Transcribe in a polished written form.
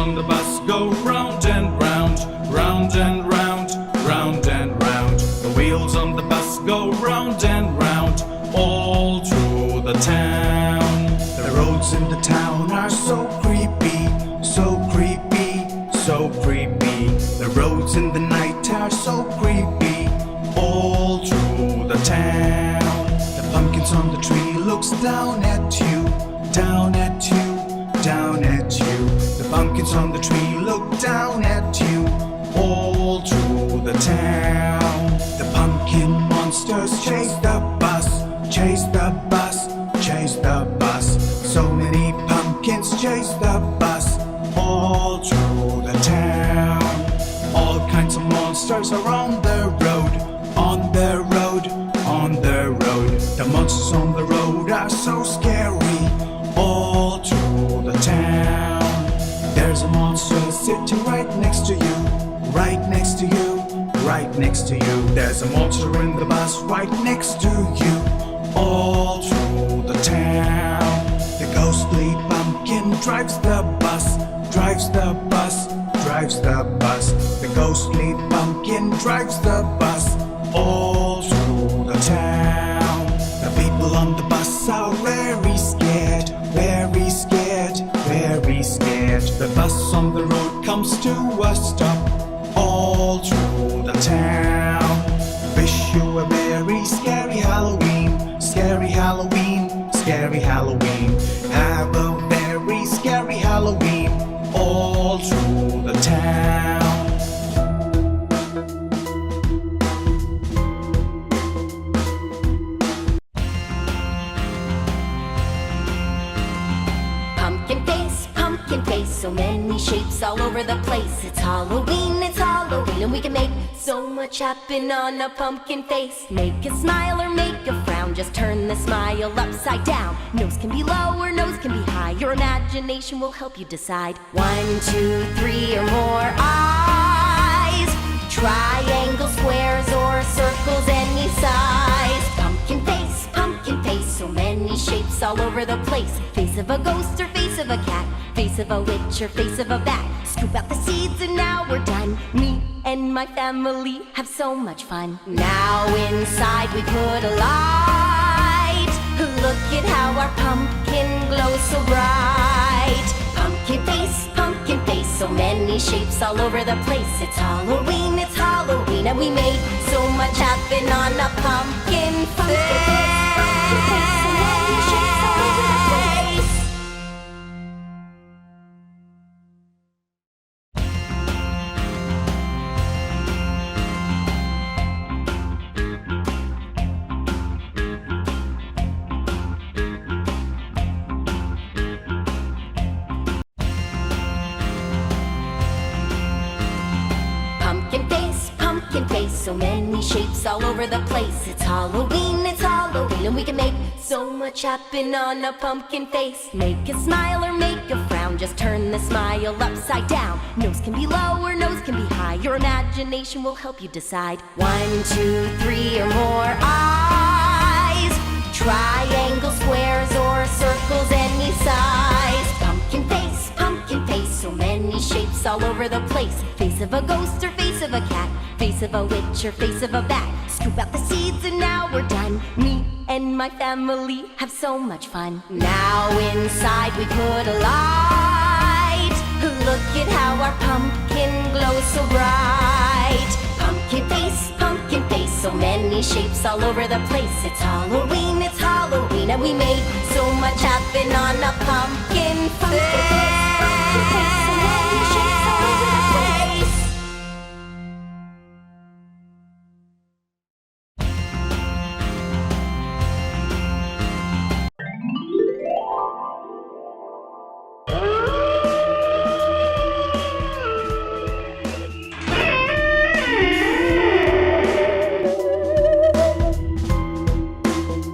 on the bus go round and round, round and round, round and round. The wheels on the bus go round and round, all through the town. The roads in the town are so creepy, so creepy, so creepy. The roads in the night are so creepy, all through the town. The pumpkins on the tree looks down at you, down at you, down at you. The pumpkins on the tree look down at you, all through the town. The pumpkin monsters chase the bus, chase the bus, chase the bus. So many pumpkins chase the bus, all through the town. All kinds of monsters are on the road, on the road, on the road. The monsters on the road are so scary, all through the town. There's a monster sitting right next to you, right next to you, right next to you. There's a monster in the bus right next to you, all through the town. The ghostly pumpkin drives the bus, drives the bus, drives the bus. The ghostly pumpkin drives the bus, all through the town. The people on the bus are very scared, very scared, very scared. The bus on the road comes to a stop, all through the town. Wish you a very scary Halloween, scary Halloween, scary Halloween. Have a very scary Halloween, all through the town. Pumpkin face, so many shapes all over the place. It's Halloween, and we can make so much happen on a pumpkin face. Make a smile or make a frown, just turn the smile upside down. Nose can be low or nose can be high, your imagination will help you decide. 1, 2, 3 or more eyes, triangles, squares or circles any size. Pumpkin face, so many shapes all over the place. Face of a ghost or face of a cat, face of a witch or face of a bat. Scoop out the seeds and now we're done. Me and my family have so much fun. Now inside we put a light. Look at how our pumpkin glows so bright. Pumpkin face, so many shapes all over the place. It's Halloween, and we made so much happen on a pumpkin face. Pumpkin face, so many shapes all over the place. It's Halloween, and we can make so much happen on a pumpkin face. Make a smile or make a frown, just turn the smile upside down. Nose can be low or nose can be high, your imagination will help you decide. 1, 2, 3 or more eyes, triangles, squares or circles any size. Pumpkin face, so many shapes all over the place. Face of a ghost or face of a cat, face of a witch or face of a bat. Scoop out the seeds and now we're done. Me and my family have so much fun. Now inside we put a light. Look at how our pumpkin glows so bright. Pumpkin face, so many shapes all over the place. It's Halloween, and we made so much happen on a pumpkin face.